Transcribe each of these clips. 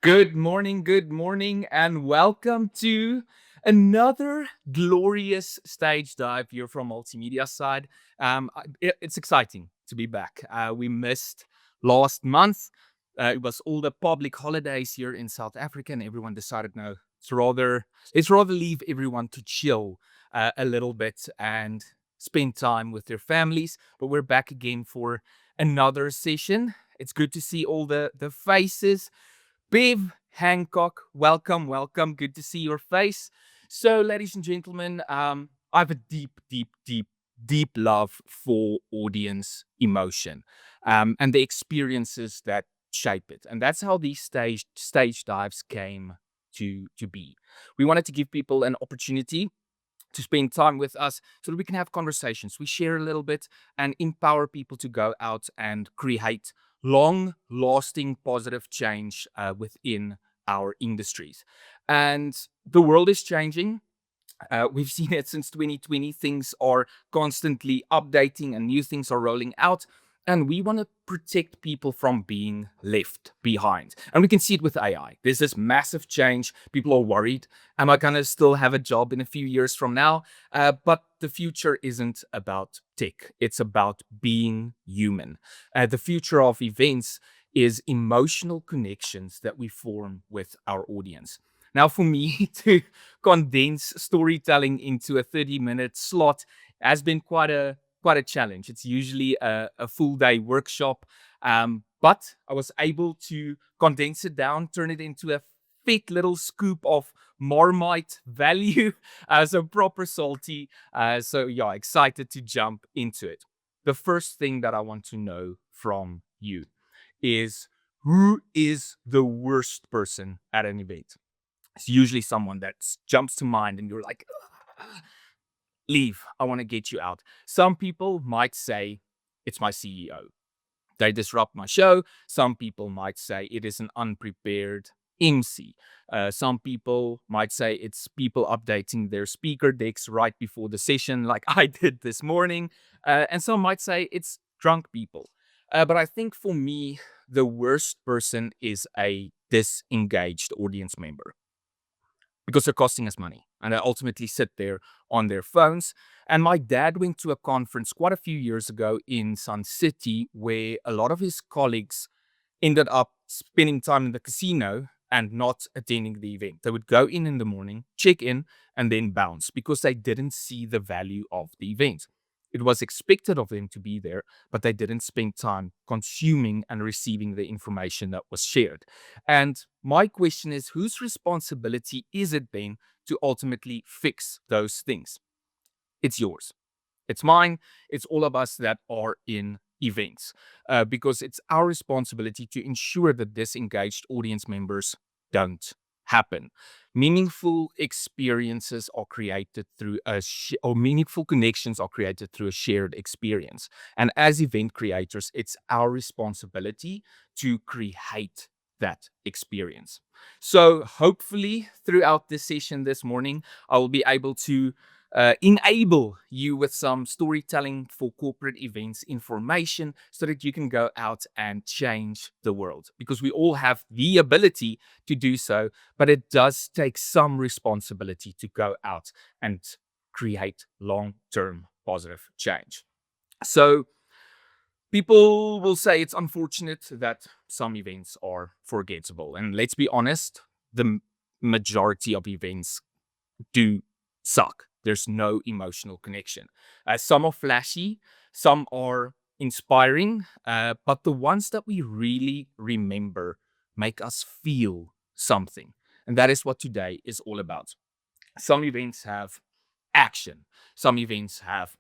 Good morning, and welcome to another glorious stage dive here from Multimedia side. It's exciting to be back. We missed last month. It was all the public holidays here in South Africa, and everyone decided no, let's rather leave everyone to chill a little bit and spend time with their families. But we're back again for another session. It's good to see all the faces. Bev Hancock, welcome, welcome. Good to see your face. So, ladies and gentlemen, I have a deep love for audience emotion and the experiences that shape it. And that's how these stage dives came to be. We wanted to give people an opportunity to spend time with us so that we can have conversations. We share a little bit and empower people to go out and create long lasting positive change within our industries. And the world is changing. We've seen it since 2020. Things are constantly updating and new things are rolling out. And we want to protect people from being left behind. And we can see it with AI. There's this massive change. People are worried. Am I going to still have a job in a few years from now? But the future isn't about tech, it's about being human. The future of events is emotional connections that we form with our audience. Now, for me to condense storytelling into a 30-minute slot has been quite a challenge. It's usually a full day workshop, but I was able to condense it down, turn it into a thick little scoop of Marmite value, so proper salty. So yeah, excited to jump into it. The first thing that I want to know from you is, who is the worst person at an event? It's usually someone that jumps to mind and you're like, "Ugh, leave. I want to get you out." Some people might say it's my CEO. They disrupt my show. Some people might say it is an unprepared MC. Some people might say it's people updating their speaker decks right before the session, like I did this morning. And some might say it's drunk people. But I think for me, the worst person is a disengaged audience member because they're costing us money and they ultimately sit there on their phones. And my dad went to a conference quite a few years ago in Sun City where a lot of his colleagues ended up spending time in the casino and not attending the event. They would go in the morning, check in, and then bounce because they didn't see the value of the event. It was expected of them to be there, but they didn't spend time consuming and receiving the information that was shared. And my question is, whose responsibility is it then to ultimately fix those things? It's yours. It's mine. It's all of us that are in events because it's our responsibility to ensure that disengaged audience members don't happen. Meaningful experiences are created through or meaningful connections are created through a shared experience. And as event creators, it's our responsibility to create that experience. So hopefully throughout this session this morning, I will be able to enable you with some storytelling for corporate events information so that you can go out and change the world, because we all have the ability to do so, but it does take some responsibility to go out and create long-term positive change. So people will say it's unfortunate that some events are forgettable, and let's be honest, the majority of events do suck. There's no emotional connection. Some are flashy, some are inspiring, but the ones that we really remember make us feel something. And that is what today is all about. Some events have action, some events have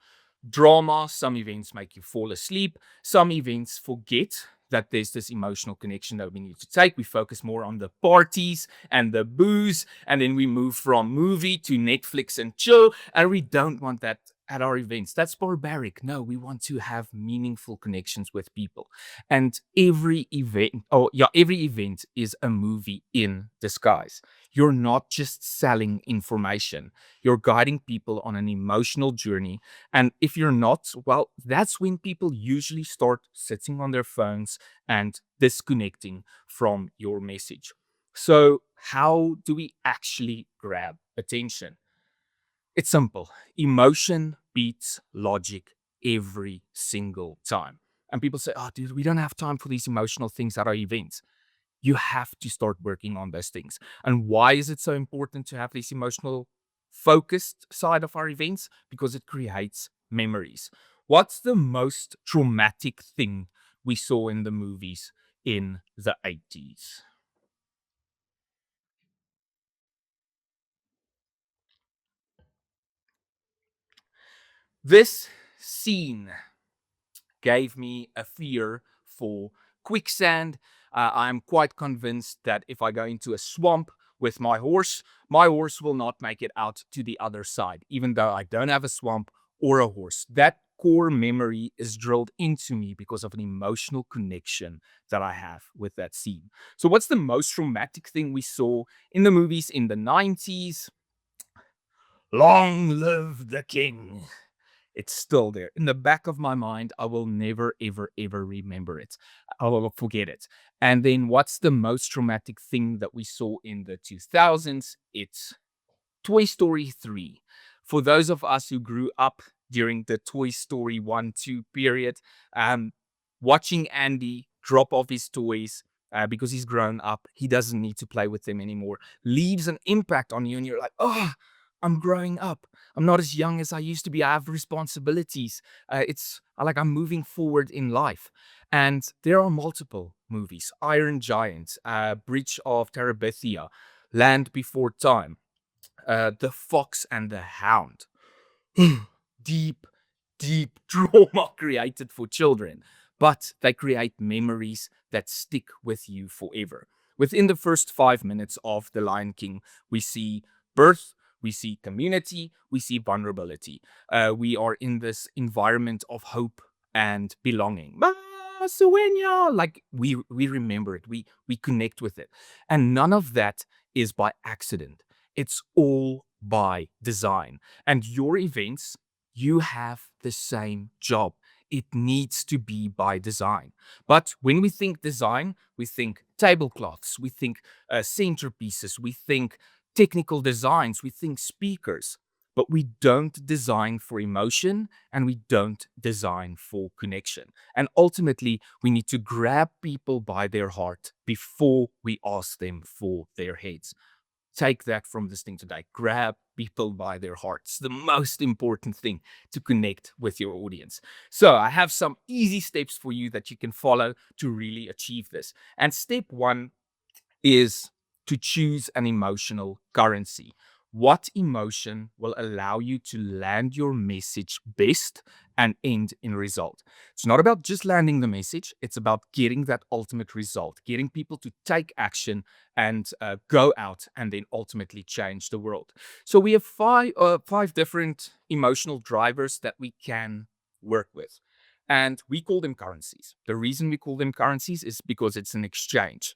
drama, some events make you fall asleep, some events forget that there's this emotional connection that we need to take. We focus more on the parties and the booze, and then we move from movie to Netflix and chill, and we don't want that at our events. That's barbaric. No, we want to have meaningful connections with people. And every event is a movie in disguise. You're not just selling information, you're guiding people on an emotional journey. And if you're not, well, that's when people usually start sitting on their phones and disconnecting from your message. So, how do we actually grab attention? It's simple. Emotion beats logic every single time. And people say, oh, dude, we don't have time for these emotional things at our events. You have to start working on those things. And why is it so important to have this emotional focused side of our events? Because it creates memories. What's the most traumatic thing we saw in the movies in the 80s? This scene gave me a fear for quicksand. I'm quite convinced that if I go into a swamp with my horse will not make it out to the other side, even though I don't have a swamp or a horse. That core memory is drilled into me because of an emotional connection that I have with that scene. So, what's the most traumatic thing we saw in the movies in the 90s? Long live the king. It's still there in the back of my mind. I will never, ever, ever remember it. I will forget it. And then what's the most traumatic thing that we saw in the 2000s? It's Toy Story 3. For those of us who grew up during the Toy Story 1 2 period, um, watching Andy drop off his toys because he's grown up, he doesn't need to play with them anymore, leaves an impact on you. And you're like, oh, I'm growing up. I'm not as young as I used to be. I have responsibilities. It's like I'm moving forward in life. And there are multiple movies: Iron Giant, Bridge of Terabithia, Land Before Time, The Fox and the Hound. deep, deep trauma created for children, but they create memories that stick with you forever. Within the first 5 minutes of The Lion King, we see birth, we see community, we see vulnerability. We are in this environment of hope and belonging. Sueño, like we remember it, we connect with it, and none of that is by accident. It's all by design. And your events, you have the same job. It needs to be by design. But when we think design, we think tablecloths, we think centerpieces, we think technical designs, we think speakers. But we don't design for emotion and we don't design for connection. And ultimately, we need to grab people by their heart before we ask them for their heads. Take that from this thing today. Grab people by their hearts. The most important thing to connect with your audience. So, I have some easy steps for you that you can follow to really achieve this. And step one is to choose an emotional currency. What emotion will allow you to land your message best and end in result? It's not about just landing the message, it's about getting that ultimate result, getting people to take action and go out and then ultimately change the world. So we have five different emotional drivers that we can work with. And we call them currencies. The reason we call them currencies is because it's an exchange.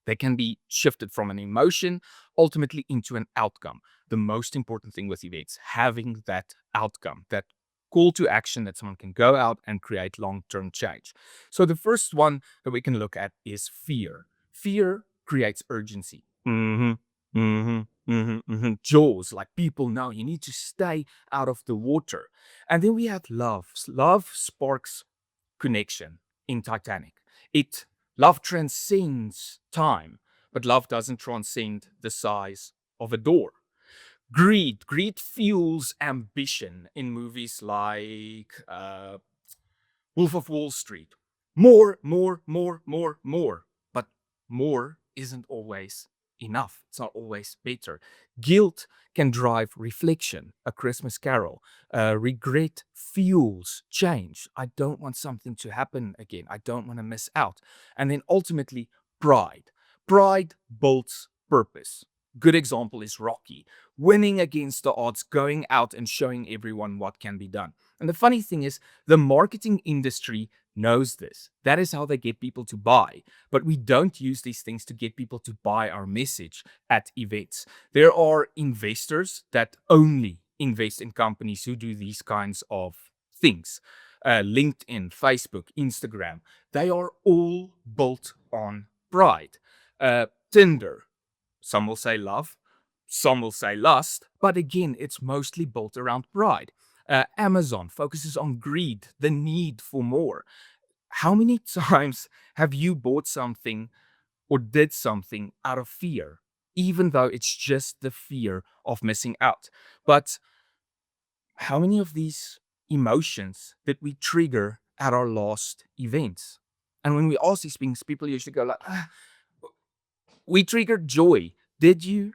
They can be shifted from an emotion ultimately into an outcome. The most important thing with events, having that outcome, that call to action that someone can go out and create long term change. So, the first one that we can look at is fear. Fear creates urgency. Jaws, like people know you need to stay out of the water. And then we have love. Love sparks connection in Titanic. It Love transcends time, but love doesn't transcend the size of a door. Greed fuels ambition in movies like Wolf of Wall Street. More, more, more, more, more. But more isn't always enough. It's not always better. Guilt can drive reflection, A Christmas Carol. Regret fuels change. I don't want something to happen again. I don't want to miss out. And then ultimately, pride. Pride builds purpose. Good example is Rocky, winning against the odds, going out and showing everyone what can be done. And the funny thing is, the marketing industry knows this. That is how they get people to buy. But we don't use these things to get people to buy our message at events. There are investors that only invest in companies who do these kinds of things. LinkedIn, Facebook, Instagram, they are all built on pride. Tinder, Some will say love, some will say lust, but again, it's mostly built around pride. Amazon focuses on greed, the need for more. How many times have you bought something or did something out of fear, even though it's just the fear of missing out? But how many of these emotions did we trigger at our last events? And when we ask these things, people usually go like, we triggered joy. Did you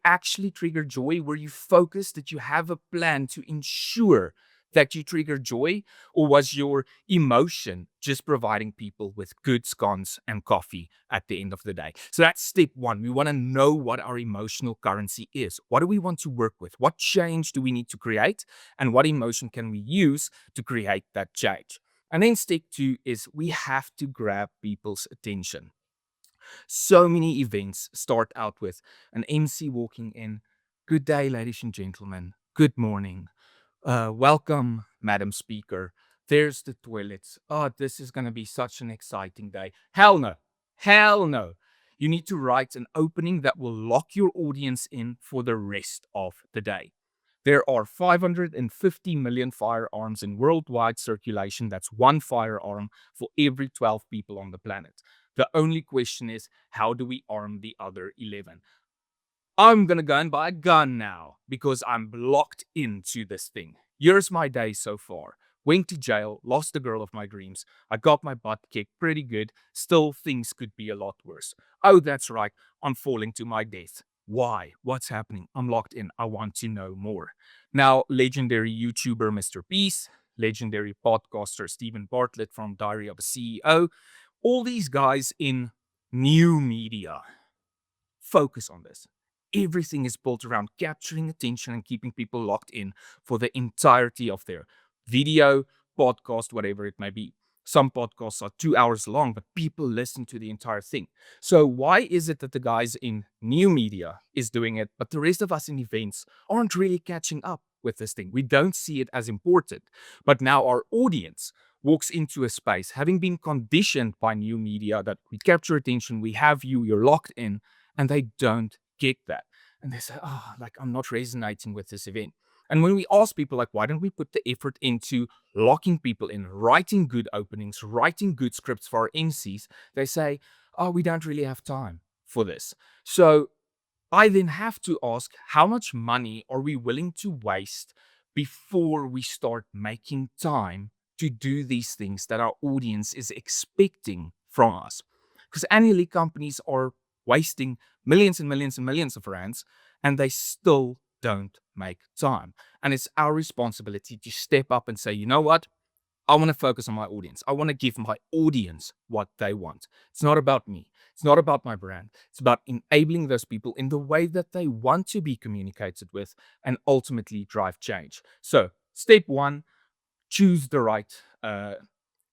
actually trigger joy? Were you focused? Did you have a plan to ensure that you trigger joy? Or was your emotion just providing people with good scones and coffee at the end of the day? So that's step one. We want to know what our emotional currency is. What do we want to work with? What change do we need to create? And what emotion can we use to create that change? And then step two is we have to grab people's attention. So many events start out with an MC walking in. Good day, ladies and gentlemen. Good morning. Welcome, Madam Speaker. There's the toilets. Oh, this is going to be such an exciting day. Hell no. Hell no. You need to write an opening that will lock your audience in for the rest of the day. There are 550 million firearms in worldwide circulation. That's one firearm for every 12 people on the planet. The only question is, how do we arm the other 11? I'm going to go and buy a gun now because I'm locked into this thing. Here's my day so far. Went to jail, lost the girl of my dreams. I got my butt kicked pretty good. Still, things could be a lot worse. Oh, that's right. I'm falling to my death. Why? What's happening? I'm locked in. I want to know more. Now, legendary YouTuber Mr. Peace, legendary podcaster Stephen Bartlett from Diary of a CEO, all these guys in new media focus on this. Everything is built around capturing attention and keeping people locked in for the entirety of their video, podcast, whatever it may be. Some podcasts are 2 hours long, but people listen to the entire thing. So why is it that the guys in new media is doing it, but the rest of us in events aren't really catching up with this thing? We don't see it as important. But now our audience walks into a space, having been conditioned by new media that we capture attention, we have you, you're locked in, and they don't get that. And they say, oh, like I'm not resonating with this event. And when we ask people, like, why don't we put the effort into locking people in, writing good openings, writing good scripts for our MCs, they say, oh, we don't really have time for this. So I then have to ask, how much money are we willing to waste before we start making time to do these things that our audience is expecting from us? Because annually, companies are wasting millions and millions and millions of rands, and they still don't make time. And it's our responsibility to step up and say, you know what? I want to focus on my audience. I want to give my audience what they want. It's not about me. It's not about my brand. It's about enabling those people in the way that they want to be communicated with and ultimately drive change. So, step one, choose the right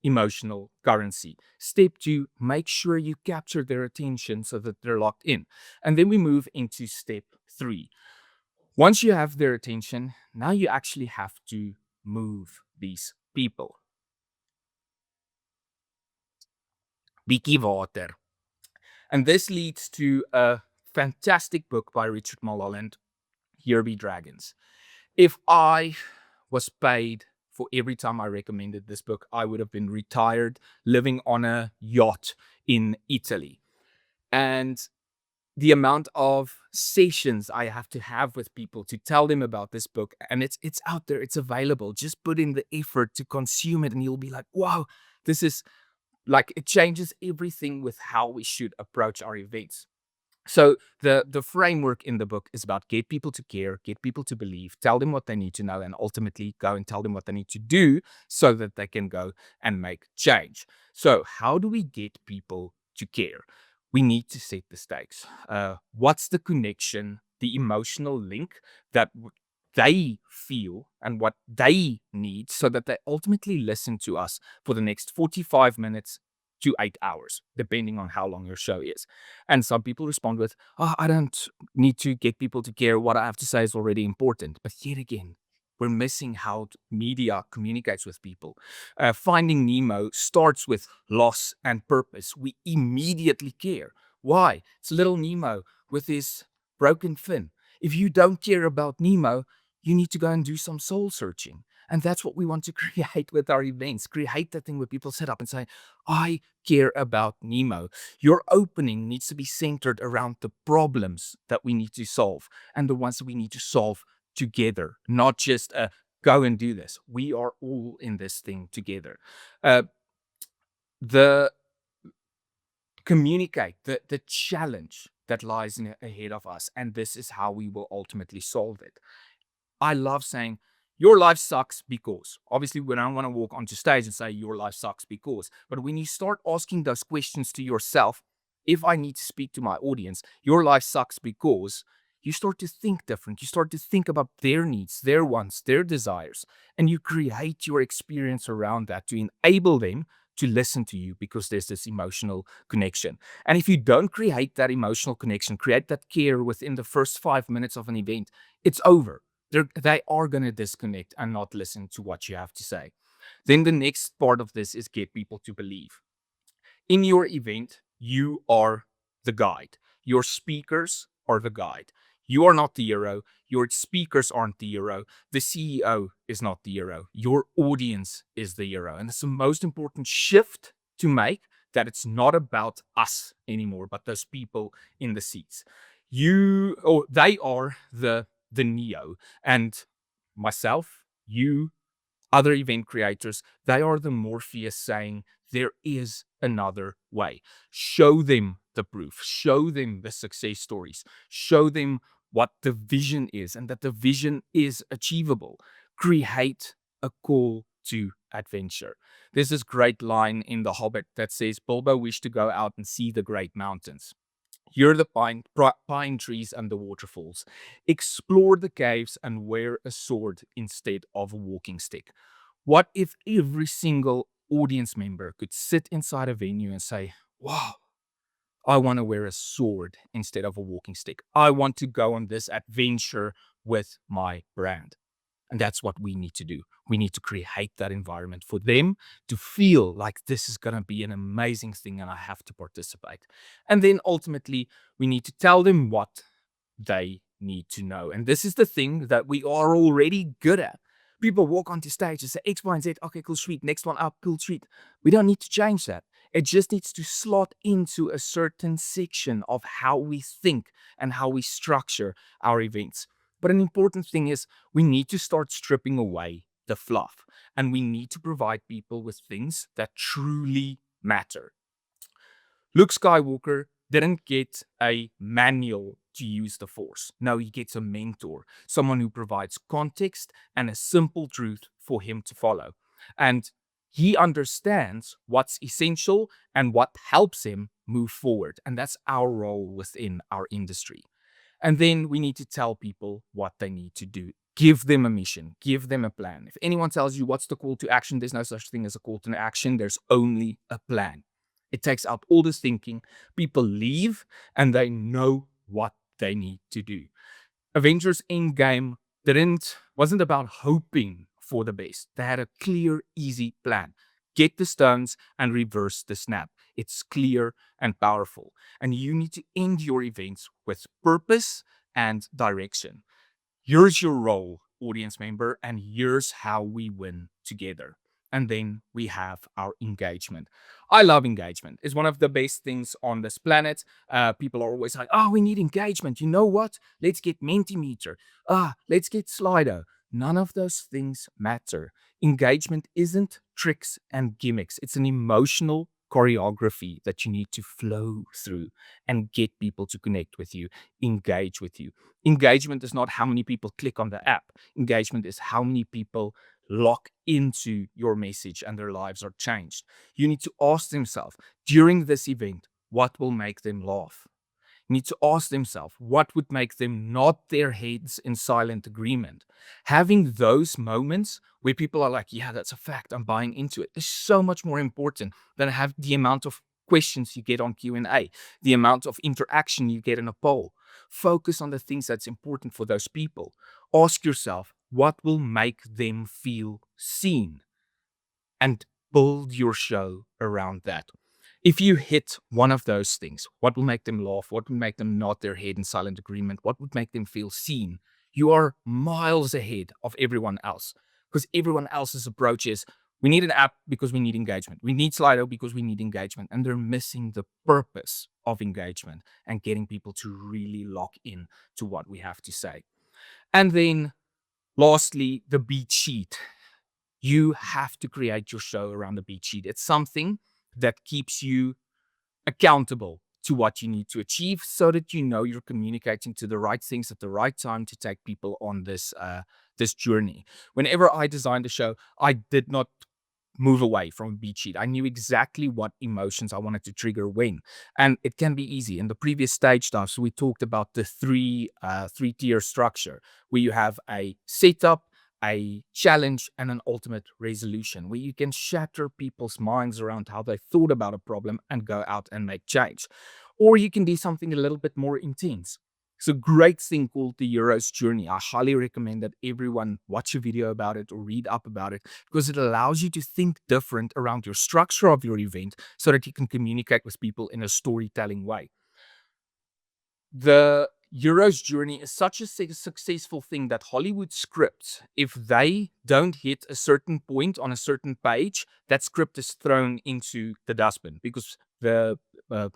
emotional currency. Step two, make sure you capture their attention so that they're locked in. And then we move into step three. Once you have their attention, now you actually have to move these people. Bietjie water. And this leads to a fantastic book by Richard Mulholland, Here Be Dragons. If I was paid for every time I recommended this book, I would have been retired, living on a yacht in Italy. And the amount of sessions I have to have with people to tell them about this book, and it's out there, it's available. Just put in the effort to consume it, and you'll be like, wow, this is like, it changes everything with how we should approach our events. So the framework in the book is about get people to care, get people to believe, tell them what they need to know, and ultimately go and tell them what they need to do so that they can go and make change. So how do we get people to care? We need to set the stakes. What's the connection, the emotional link that they feel and what they need so that they ultimately listen to us for the next 45 minutes to 8 hours, depending on how long your show is. And some people respond with, oh, I don't need to get people to care. What I have to say is already important. But yet again, we're missing how media communicates with people. Finding Nemo starts with loss and purpose. We immediately care. Why? It's little Nemo with his broken fin. If you don't care about Nemo, you need to go and do some soul searching. And that's what we want to create with our events. Create that thing where people sit up and say, I care about Nemo. Your opening needs to be centered around the problems that we need to solve and the ones that we need to solve together, not just a go and do this. We are all in this thing together. Uh, the communicate the challenge that lies ahead of us, and this is how we will ultimately solve it. I love saying your life sucks because. Obviously, we don't want to walk onto stage and say your life sucks because. But when you start asking those questions to yourself, if I need to speak to my audience, your life sucks because, you start to think different. You start to think about their needs, their wants, their desires, and you create your experience around that to enable them to listen to you because there's this emotional connection. And if you don't create that emotional connection, create that care within the first 5 minutes of an event, it's over. They are going to disconnect and not listen to what you have to say. Then the next part of this is get people to believe. In your event, you are the guide. Your speakers are the guide. You are not the hero. Your speakers aren't the hero. The CEO is not the hero. Your audience is the hero. And it's the most important shift to make, that it's not about us anymore, but those people in the seats. They are the Neo, and myself, you, other event creators, they are the Morpheus saying there is another way. Show them the proof, show them the success stories, show them what the vision is and that the vision is achievable. Create a call to adventure. There's this great line in The Hobbit that says, Bilbo wished to go out and see the great mountains. Hear the pine trees and the waterfalls. Explore the caves and wear a sword instead of a walking stick. What if every single audience member could sit inside a venue and say, wow, I want to wear a sword instead of a walking stick. I want to go on this adventure with my brand. And that's what we need to do. We need to create that environment for them to feel like this is going to be an amazing thing and I have to participate. And then ultimately, we need to tell them what they need to know. And this is the thing that we are already good at. People walk onto stage and say X, Y, and Z. Okay, cool, sweet. Next one up, cool, sweet. We don't need to change that. It just needs to slot into a certain section of how we think and how we structure our events. But an important thing is we need to start stripping away the fluff, and we need to provide people with things that truly matter. Luke Skywalker didn't get a manual to use the Force. No, he gets a mentor, someone who provides context and a simple truth for him to follow. And he understands what's essential and what helps him move forward. And that's our role within our industry. And then we need to tell people what they need to do. Give them a mission, give them a plan. If anyone tells you what's the call to action, there's no such thing as a call to action. There's only a plan. It takes out all this thinking. People leave and they know what they need to do. Avengers Endgame wasn't about hoping for the best. They had a clear, easy plan. Get the stones and reverse the snap. It's clear and powerful. And you need to end your events with purpose and direction. Here's your role, audience member, and here's how we win together. And then we have our engagement. I love engagement. It's one of the best things on this planet. People are always like, oh, we need engagement. You know what? Let's get Mentimeter. Let's get Slido. None of those things matter. Engagement isn't tricks and gimmicks. It's an emotional choreography that you need to flow through and get people to connect with you, engage with you. Engagement is not how many people click on the app. Engagement is how many people lock into your message and their lives are changed. You need to ask themselves during this event, what will make them laugh? Need to ask themselves what would make them nod their heads in silent agreement. Having those moments where people are like, yeah, that's a fact, I'm buying into it, is so much more important than have the amount of questions you get on Q&A, the amount of interaction you get in a poll. Focus on the things that's important for those people. Ask yourself, what will make them feel seen? And build your show around that. If you hit one of those things, what will make them laugh? What will make them nod their head in silent agreement? What would make them feel seen? You are miles ahead of everyone else because everyone else's approach is we need an app because we need engagement. We need Slido because we need engagement. And they're missing the purpose of engagement and getting people to really lock in to what we have to say. And then lastly, the beat sheet. You have to create your show around the beat sheet. It's something that keeps you accountable to what you need to achieve so that you know you're communicating to the right things at the right time to take people on this journey. Whenever I designed the show, I did not move away from a beat sheet. I knew exactly what emotions I wanted to trigger when. And it can be easy. In the previous stage stuff, so we talked about the three-tier structure where you have a setup, a challenge, and an ultimate resolution, where you can shatter people's minds around how they thought about a problem and go out and make change. Or you can do something a little bit more intense. It's a great thing called the Hero's Journey. I highly recommend that everyone watch a video about it or read up about it because it allows you to think different around your structure of your event so that you can communicate with people in a storytelling way. The Hero's Journey is such a successful thing that Hollywood scripts, if they don't hit a certain point on a certain page, that script is thrown into the dustbin because the uh,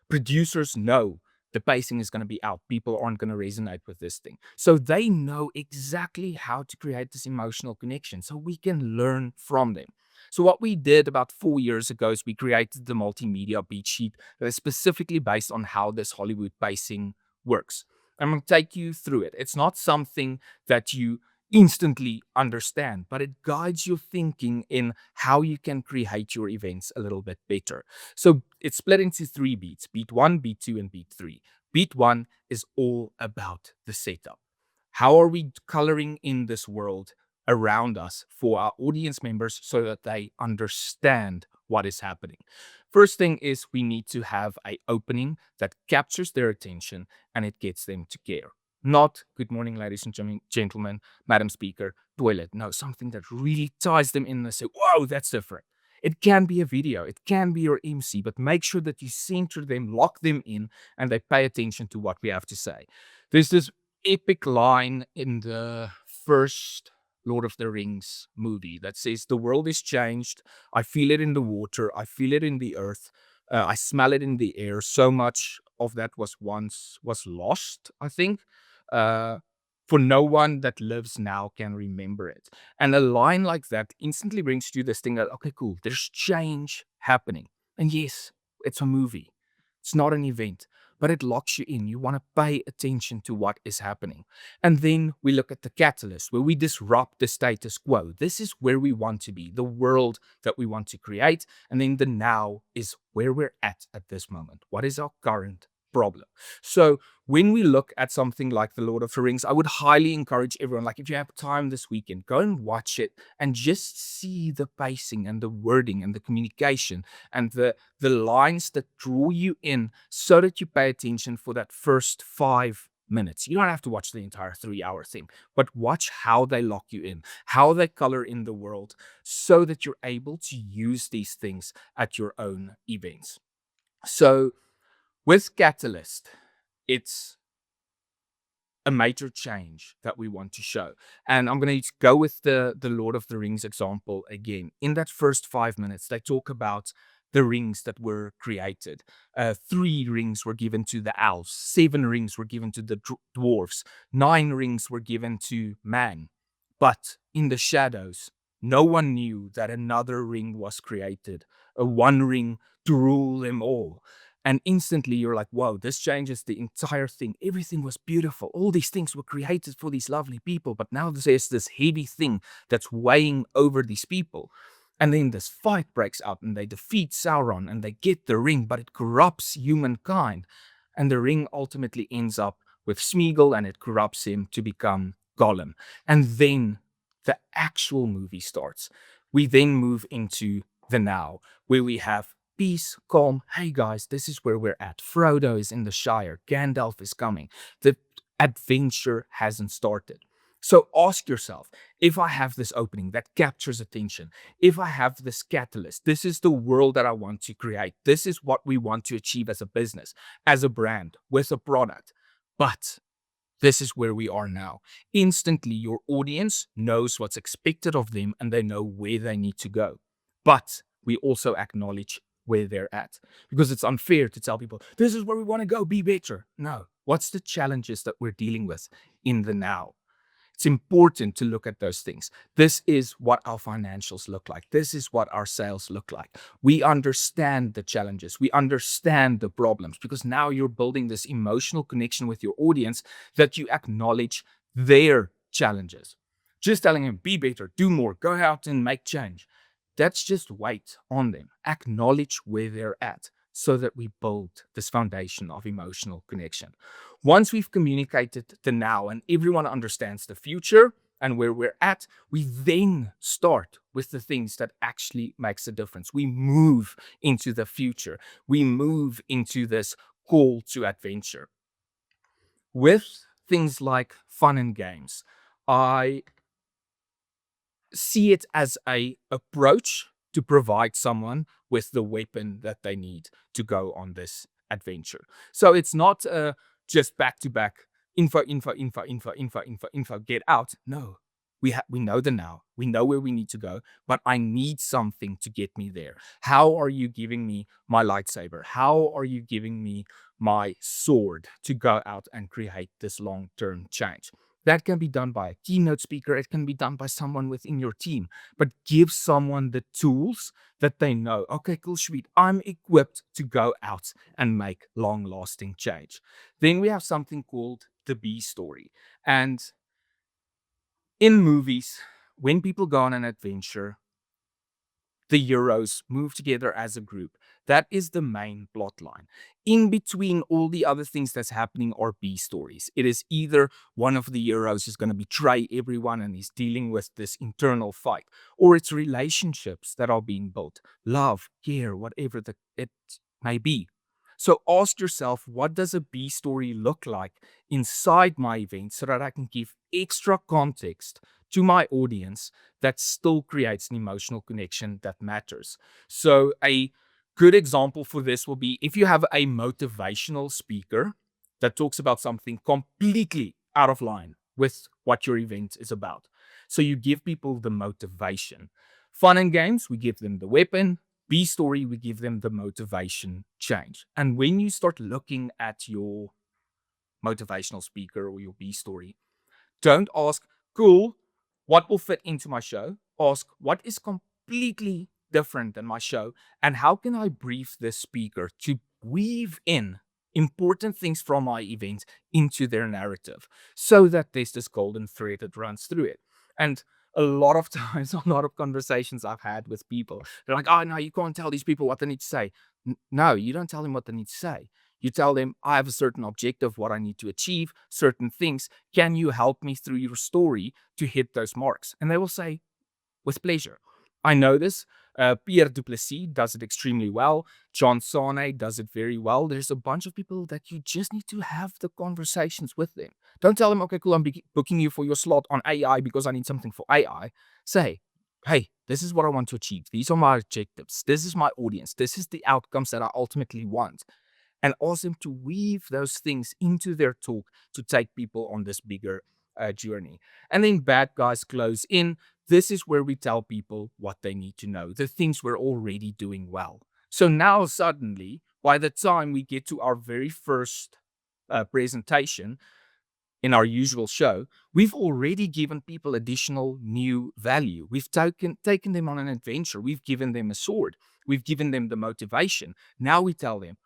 producers know the pacing is going to be out. People aren't going to resonate with this thing. So they know exactly how to create this emotional connection. So we can learn from them. So what we did about 4 years ago is we created the multimedia beat sheet that is specifically based on how this Hollywood pacing works. I'm going to take you through it. It's not something that you instantly understand, but it guides your thinking in how you can create your events a little bit better. So it's split into three beats: beat one, beat two, and beat three. Beat one is all about the setup. How are we coloring in this world around us for our audience members so that they understand what is happening? First thing is we need to have an opening that captures their attention and it gets them to care. Not good morning, ladies and gentlemen, Madam Speaker, toilet. No, something that really ties them in and they say, whoa, that's different. It can be a video, it can be your MC, but make sure that you center them, lock them in, and they pay attention to what we have to say. There's this epic line in the first Lord of the Rings movie that says, the world is changed. I feel it in the water. I feel it in the earth. I smell it in the air. So much of that was lost, I think. Uh, for no one that lives now can remember it. And a line like that instantly brings you this thing that, okay, cool, there's change happening. And yes, it's a movie. It's not an event, but it locks you in. You want to pay attention to what is happening. And then we look at the catalyst where we disrupt the status quo. This is where we want to be, the world that we want to create. And then the now is where we're at this moment. What is our current problem? So when we look at something like The Lord of the Rings, I would highly encourage everyone, like if you have time this weekend, go and watch it and just see the pacing and the wording and the communication and the lines that draw you in so that you pay attention for that first 5 minutes. You don't have to watch the entire 3 hour thing, but watch how they lock you in, how they color in the world so that you're able to use these things at your own events. So with Catalyst, it's a major change that we want to show. And I'm going to go with the Lord of the Rings example again. In that first 5 minutes, they talk about the rings that were created. 3 rings were given to the elves, 7 rings were given to the dwarves, 9 rings were given to man. But in the shadows, no one knew that another ring was created, a one ring to rule them all. And instantly you're like, whoa, this changes the entire thing. Everything was beautiful. All these things were created for these lovely people. But now there's this heavy thing that's weighing over these people. And then this fight breaks out and they defeat Sauron and they get the ring, but it corrupts humankind. And the ring ultimately ends up with Smeagol and it corrupts him to become Gollum. And then the actual movie starts. We then move into the now, where we have peace, calm. Hey guys, this is where we're at. Frodo is in the Shire. Gandalf is coming. The adventure hasn't started. So ask yourself, if I have this opening that captures attention, if I have this catalyst, this is the world that I want to create. This is what we want to achieve as a business, as a brand, with a product. But this is where we are now. Instantly, your audience knows what's expected of them and they know where they need to go. But we also acknowledge where they're at because it's unfair to tell people, this is where we want to go, be better. No. What's the challenges that we're dealing with in the now? It's important to look at those things. This is what our financials look like. This is what our sales look like. We understand the challenges. We understand the problems because now you're building this emotional connection with your audience that you acknowledge their challenges. Just telling them, be better, do more, go out and make change. That's just weight on them. Acknowledge where they're at so that we build this foundation of emotional connection. Once we've communicated the now and everyone understands the future and where we're at, we then start with the things that actually makes a difference. We move into the future. We move into this call to adventure. With things like fun and games, I see it as a approach to provide someone with the weapon that they need to go on this adventure. So it's not just back to back info, get out. No, we know the now. We know where we need to go, but I need something to get me there. How are you giving me my lightsaber? How are you giving me my sword to go out and create this long-term change? That can be done by a keynote speaker. It can be done by someone within your team. But give someone the tools that they know. Okay, cool, sweet. I'm equipped to go out and make long-lasting change. Then we have something called the B story. And in movies, when people go on an adventure, the heroes move together as a group. That is the main plot line. In between all the other things that's happening are B stories. It is either one of the heroes is going to betray everyone and is dealing with this internal fight, or it's relationships that are being built, love, care, whatever it may be. So ask yourself, what does a B story look like inside my event so that I can give extra context to my audience that still creates an emotional connection that matters. So a good example for this will be if you have a motivational speaker that talks about something completely out of line with what your event is about. So you give people the motivation. Fun and games, we give them the weapon. B story, we give them the motivation change. And when you start looking at your motivational speaker or your B story, don't ask, cool, what will fit into my show? Ask, what is completely different than my show? And how can I brief this speaker to weave in important things from my event into their narrative so that there's this golden thread that runs through it? And a lot of times, a lot of conversations I've had with people, they're like, oh, no, you can't tell these people what they need to say. No, you don't tell them what they need to say. You tell them, I have a certain objective, what I need to achieve, certain things. Can you help me through your story to hit those marks? And they will say, with pleasure. I know this. Pierre Duplessis does it extremely well. John Sane does it very well. There's a bunch of people that you just need to have the conversations with them. Don't tell them, okay, cool, I'm booking you for your slot on AI because I need something for AI. Say, hey, this is what I want to achieve. These are my objectives. This is my audience. This is the outcomes that I ultimately want, and ask them to weave those things into their talk to take people on this bigger journey. And then bad guys close in. This is where we tell people what they need to know, the things we're already doing well. So now suddenly, by the time we get to our very first presentation in our usual show, we've already given people additional new value. We've taken them on an adventure. We've given them a sword. We've given them the motivation. Now we tell them,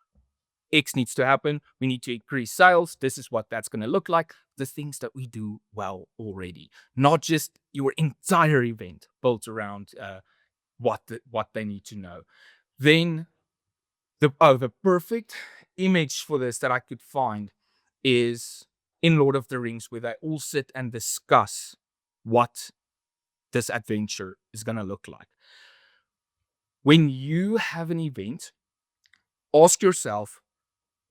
X needs to happen. We need to increase sales. This is what that's going to look like. The things that we do well already, not just your entire event built around what they need to know. Then the perfect image for this that I could find is in Lord of the Rings, where they all sit and discuss what this adventure is going to look like. When you have an event, ask yourself,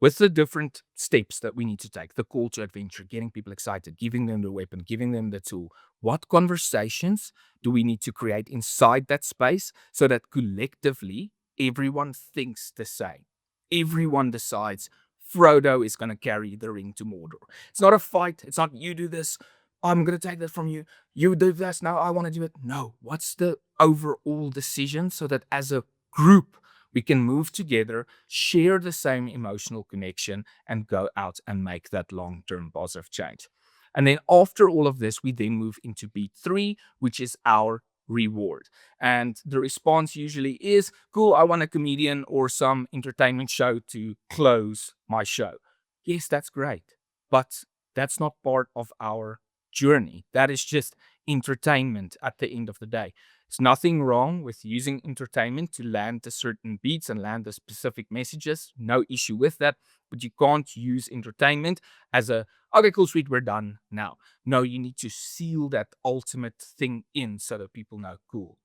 with the different steps that we need to take, the call to adventure, getting people excited, giving them the weapon, giving them the tool. What conversations do we need to create inside that space so that collectively everyone thinks the same? Everyone decides Frodo is going to carry the ring to Mordor. It's not a fight. It's not you do this. I'm going to take that from you. You do this. Now I want to do it. No. What's the overall decision so that as a group, we can move together, share the same emotional connection, and go out and make that long term positive change. And then after all of this, we then move into beat three, which is our reward. And the response usually is cool, I want a comedian or some entertainment show to close my show. Yes, that's great. But that's not part of our journey. That is just entertainment at the end of the day. There's nothing wrong with using entertainment to land the certain beats and land the specific messages. No issue with that. But you can't use entertainment as a, okay, cool, sweet, we're done now. No, you need to seal that ultimate thing in so that people know, cool,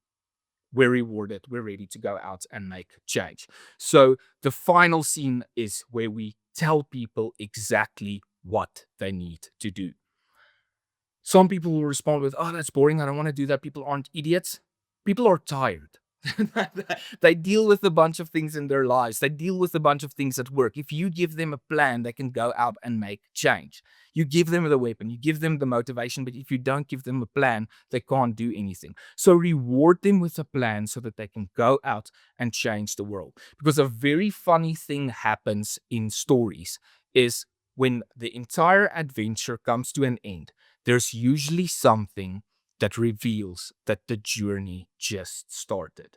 we're rewarded, we're ready to go out and make change. So the final scene is where we tell people exactly what they need to do. Some people will respond with, oh, that's boring. I don't want to do that. People aren't idiots. People are tired. They deal with a bunch of things in their lives. They deal with a bunch of things at work. If you give them a plan, they can go out and make change. You give them the weapon, you give them the motivation, but if you don't give them a plan, they can't do anything. So reward them with a plan so that they can go out and change the world. Because a very funny thing happens in stories is when the entire adventure comes to an end, there's usually something that reveals that the journey just started.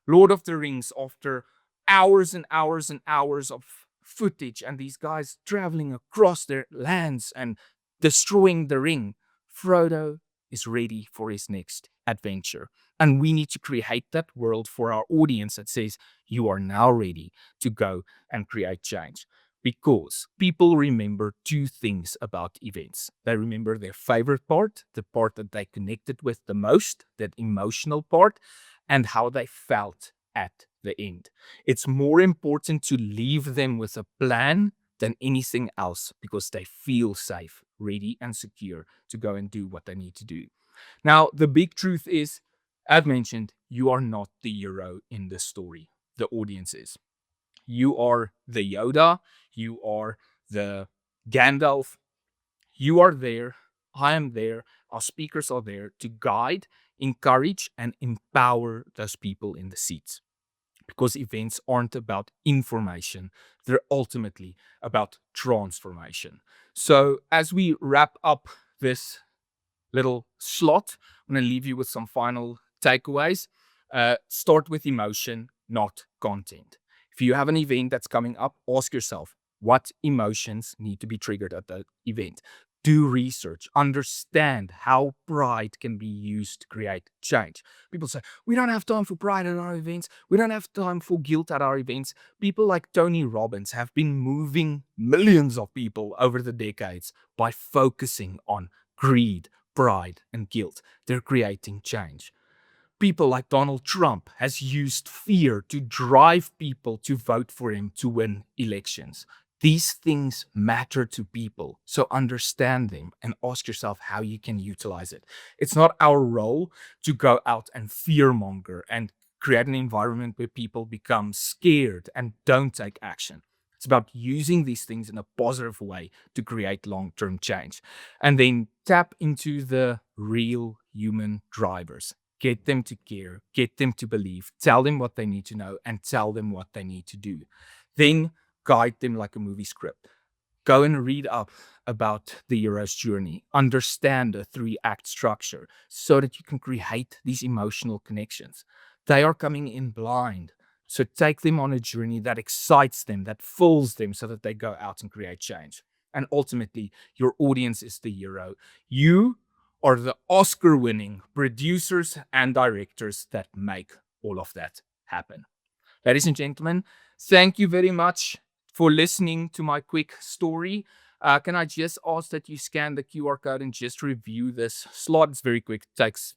Lord of the Rings, after hours and hours and hours of footage and these guys traveling across their lands and destroying the ring, Frodo is ready for his next adventure. And we need to create that world for our audience that says, you are now ready to go and create change. Because people remember two things about events. They remember their favorite part, the part that they connected with the most, that emotional part, and how they felt at the end. It's more important to leave them with a plan than anything else because they feel safe, ready, and secure to go and do what they need to do. Now, the big truth is, as mentioned, you are not the hero in this story. The audience is. You are the Yoda, you are the Gandalf, you are there, I am there, our speakers are there to guide, encourage, and empower those people in the seats. Because events aren't about information, they're ultimately about transformation. So, as we wrap up this little slot, I'm going to leave you with some final takeaways. Start with emotion, not content. If you have an event that's coming up, ask yourself what emotions need to be triggered at the event. Do research, understand how pride can be used to create change. People say, we don't have time for pride at our events. We don't have time for guilt at our events. People like Tony Robbins have been moving millions of people over the decades by focusing on greed, pride, and guilt. They're creating change. People like Donald Trump has used fear to drive people to vote for him to win elections. These things matter to people, so understand them and ask yourself how you can utilize it. It's not our role to go out and fearmonger and create an environment where people become scared and don't take action. It's about using these things in a positive way to create long-term change. And then tap into the real human drivers. Get them to care, get them to believe, tell them what they need to know, and tell them what they need to do. Then guide them like a movie script. Go and read up about the hero's journey. Understand the three-act structure so that you can create these emotional connections. They are coming in blind. So take them on a journey that excites them, that fills them so that they go out and create change. And ultimately, your audience is the hero. You are the Oscar winning producers and directors that make all of that happen. Ladies and gentlemen, thank you very much for listening to my quick story. Can I just ask that you scan the QR code and just review this slot? It's very quick, it takes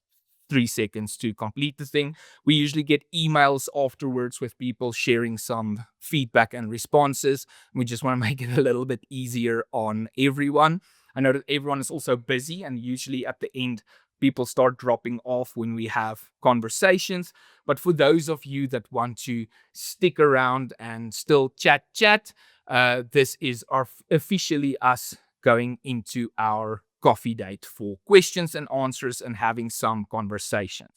3 seconds to complete the thing. We usually get emails afterwards with people sharing some feedback and responses. We just want to make it a little bit easier on everyone. I know that everyone is also busy, and usually at the end, people start dropping off when we have conversations. But for those of you that want to stick around and still chat, this is officially us going into our coffee date for questions and answers and having some conversations.